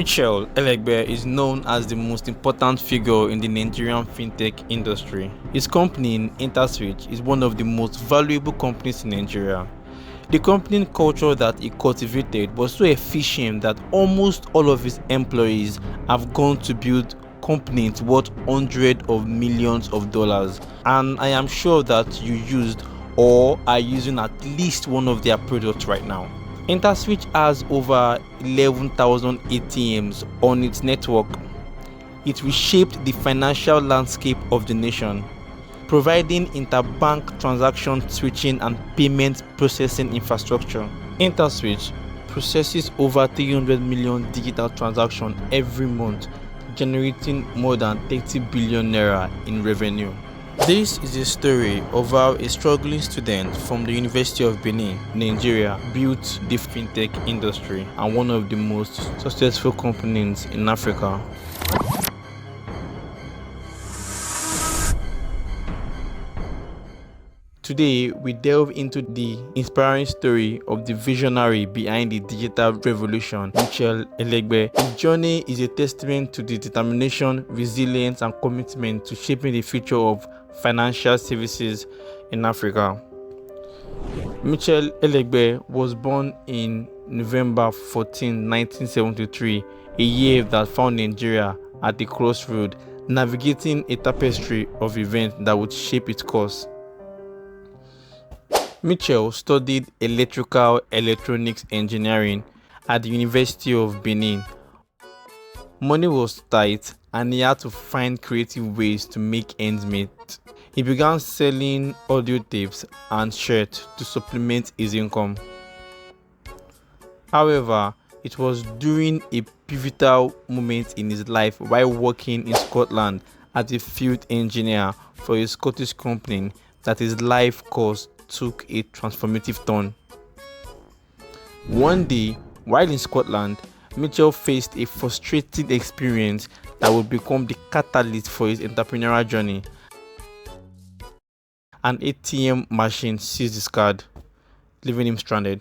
Michel Elegbe is known as the most important figure in the Nigerian fintech industry. His company, Interswitch, is one of the most valuable companies in Nigeria. The company culture that he cultivated was so efficient that almost all of his employees have gone to build companies worth hundreds of millions of dollars, and I am sure that you used or are using at least one of their products right now. Interswitch has over 11,000 ATMs on its network. It reshaped the financial landscape of the nation, providing interbank transaction switching and payment processing infrastructure. Interswitch processes over 300 million digital transactions every month, generating more than 30 billion naira in revenue. This is a story of how a struggling student from the University of Benin, Nigeria, built the fintech industry and one of the most successful companies in Africa. Today, we delve into the inspiring story of the visionary behind the digital revolution, Michel Elegbe. His journey is a testament to the determination, resilience, and commitment to shaping the future of financial services in Africa. Michel Elegbe was born in November 14, 1973, a year that found Nigeria at the crossroad, navigating a tapestry of events that would shape its course. Michel studied electrical electronics engineering at the University of Benin. Money was tight and he had to find creative ways to make ends meet. He began selling audio tapes and shirts to supplement his income. However, it was during a pivotal moment in his life while working in Scotland as a field engineer for a Scottish company that his life course took a transformative turn. One day, while in Scotland, Michel faced a frustrating experience that would become the catalyst for his entrepreneurial journey. An ATM machine seized his card, leaving him stranded.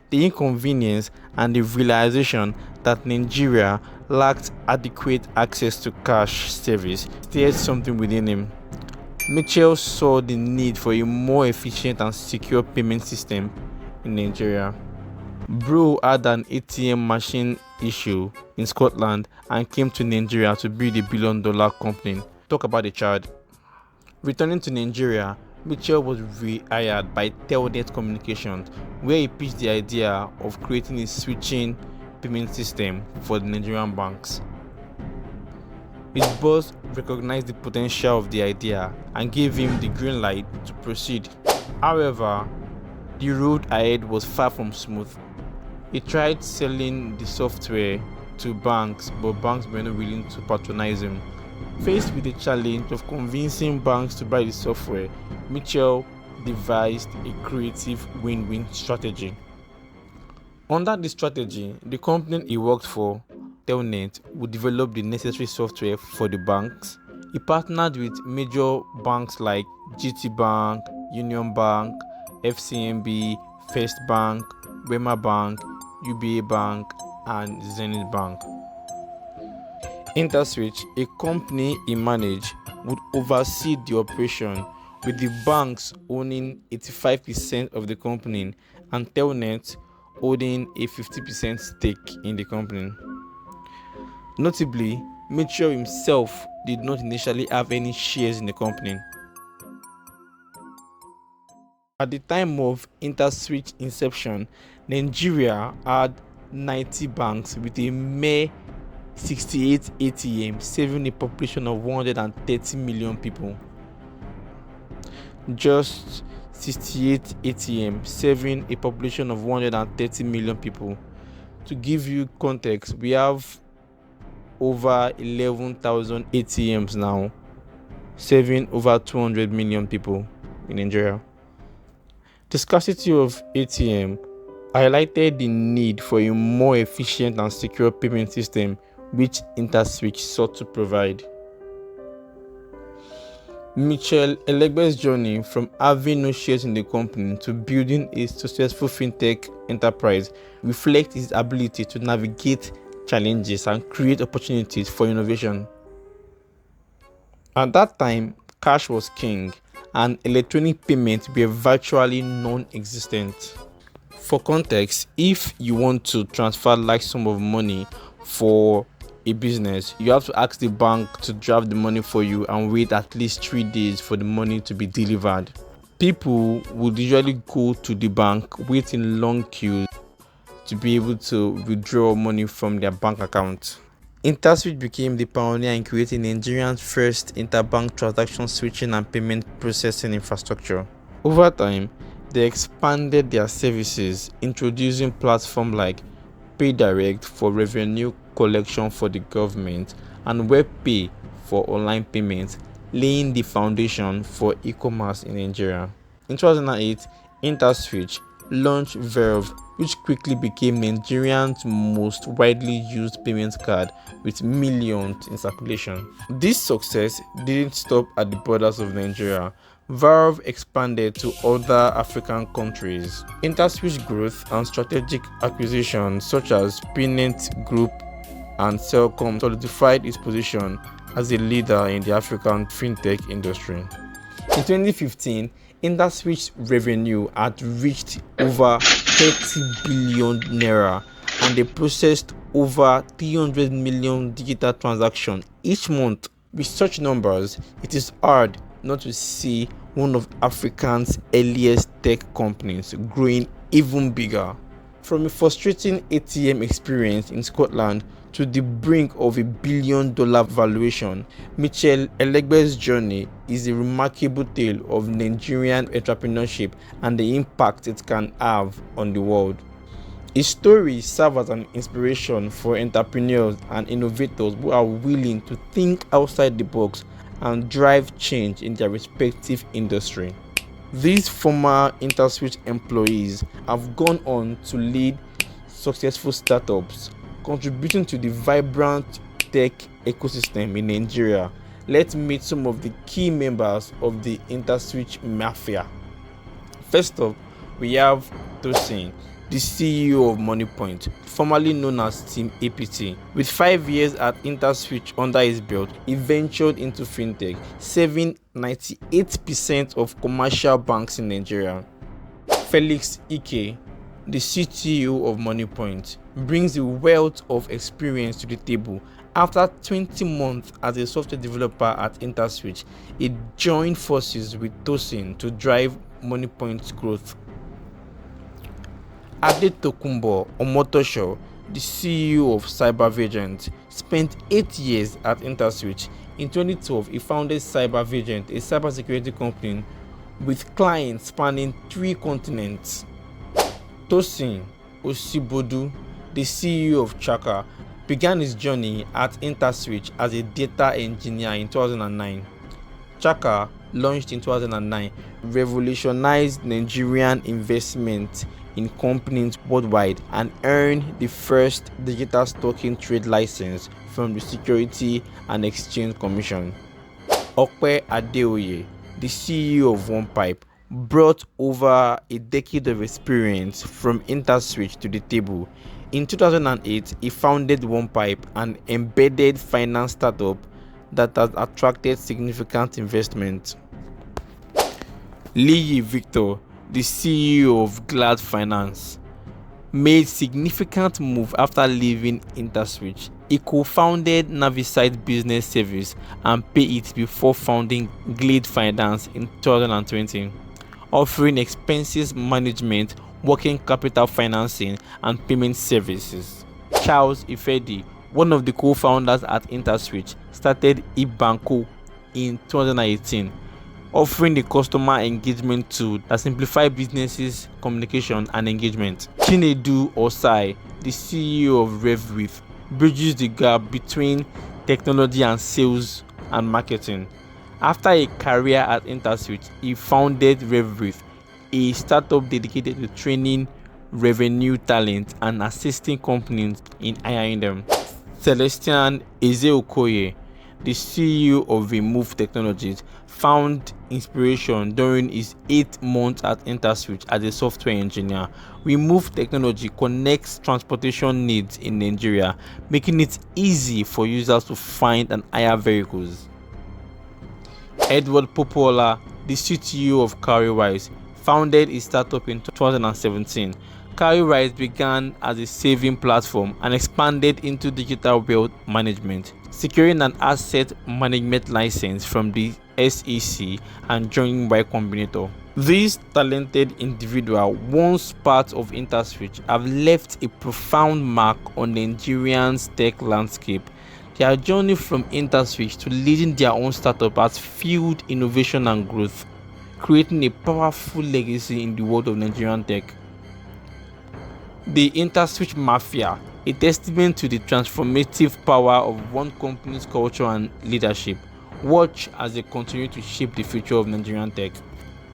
The inconvenience and the realization that Nigeria lacked adequate access to cash service stirred something within him. Michel saw the need for a more efficient and secure payment system in Nigeria. Bro had an ATM machine issue in Scotland and came to Nigeria to build a billion-dollar company. Talk about the child. Returning to Nigeria, Michel was rehired by Telnet Communications, where he pitched the idea of creating a switching payment system for the Nigerian banks. His boss recognized the potential of the idea and gave him the green light to proceed. However, the road ahead was far from smooth. He tried selling the software to banks, but banks were not willing to patronize him. Faced with the challenge of convincing banks to buy the software, Michel devised a creative win-win strategy. Under this strategy, the company he worked for, Telnet, would develop the necessary software for the banks. He partnered with major banks like GT Bank, Union Bank, FCMB, First Bank, Wema Bank, UBA Bank, and Zenith Bank. Interswitch, a company he managed, would oversee the operation, with the banks owning 85% of the company and Telnet holding a 50% stake in the company. Notably, Michel himself did not initially have any shares in the company. At the time of Interswitch inception, Nigeria had 90 banks with a mere 68 ATMs, serving a population of 130 million people. Just 68 ATMs, serving a population of 130 million people. To give you context, we have over 11,000 ATMs now, serving over 200 million people in Nigeria. The scarcity of ATM highlighted the need for a more efficient and secure payment system, which Interswitch sought to provide. Michel Elegbe's journey from having no shares in the company to building a successful fintech enterprise reflects his ability to navigate challenges and create opportunities for innovation. At that time, cash was king and electronic payments were virtually non-existent. For context, if you want to transfer large sum of money for a business, you have to ask the bank to draft the money for you and wait at least 3 days for the money to be delivered. People would usually go to the bank, wait in long queues to be able to withdraw money from their bank account. Interswitch became the pioneer in creating Nigeria's first interbank transaction switching and payment processing infrastructure. Over time, they expanded their services, introducing platforms like PayDirect for revenue collection for the government and WebPay for online payments, laying the foundation for e-commerce in Nigeria. In 2008, Interswitch launched Verve, which quickly became Nigeria's most widely used payment card with millions in circulation. This success didn't stop at the borders of Nigeria. Verve expanded to other African countries. Interswitch growth and strategic acquisitions such as Paynet Group and Cellcom solidified its position as a leader in the African FinTech industry. In 2015, Interswitch revenue had reached over 30 billion naira and they processed over 300 million digital transactions each month. With such numbers, it is hard not to see one of Africa's earliest tech companies growing even bigger. From a frustrating ATM experience in Scotland to the brink of $1 billion valuation, Michel Elegbe's journey is a remarkable tale of Nigerian entrepreneurship and the impact it can have on the world. His story serves as an inspiration for entrepreneurs and innovators who are willing to think outside the box and drive change in their respective industry. These former Interswitch employees have gone on to lead successful startups, contributing to the vibrant tech ecosystem in Nigeria. Let's meet some of the key members of the Interswitch Mafia. First up, we have Tosin, the CEO of MoneyPoint, formerly known as Team APT. With 5 years at Interswitch under his belt, he ventured into FinTech, serving 98% of commercial banks in Nigeria. Felix Ike, the CTO of MoneyPoint, brings a wealth of experience to the table. After 20 months as a software developer at Interswitch, he joined forces with Tosin to drive MoneyPoint's growth. Adetokunbo Omotosho, the CEO of CyberVigent, spent 8 years at Interswitch. In 2012, he founded CyberVigent, a cybersecurity company with clients spanning 3 continents. Tosin Osibodu, the CEO of Chaka, began his journey at Interswitch as a data engineer in 2009. Chaka, launched in 2009, revolutionized Nigerian investment in companies worldwide and earned the first digital stock trade license from the Security and Exchange Commission. Okpe Adeoye, the CEO of OnePipe, brought over a decade of experience from Interswitch to the table. In 2008, he founded OnePipe, an embedded finance startup that has attracted significant investment. Liyi Victor, the CEO of Glad Finance, made significant move after leaving Interswitch. He co-founded Navisite Business Service and PayIt before founding Glade Finance in 2020, offering expenses management, working capital financing, and payment services. Charles Ifedi, one of the co-founders at Interswitch, started eBanco in 2018, offering the customer engagement tool that simplifies businesses' communication and engagement. Chinedu Osai, the CEO of RevWith, bridges the gap between technology and sales and marketing. After a career at Interswitch, he founded RevWith, a startup dedicated to training revenue talent and assisting companies in hiring them. Celestian Ezeokoye, the CEO of Remove Technologies, found inspiration during his 8 months at Interswitch as a software engineer. Remove Technology connects transportation needs in Nigeria, making it easy for users to find and hire vehicles. Edward Popola, the CTO of Cowrywise, founded his startup in 2017. Cowrywise began as a saving platform and expanded into digital wealth management, securing an asset management license from the SEC and joining Y Combinator. This talented individual, once part of Interswitch, have left a profound mark on Nigerian's tech landscape. Their journey from Interswitch to leading their own startup has fueled innovation and growth, creating a powerful legacy in the world of Nigerian tech. The Interswitch Mafia, a testament to the transformative power of one company's culture and leadership. Watch as they continue to shape the future of Nigerian tech.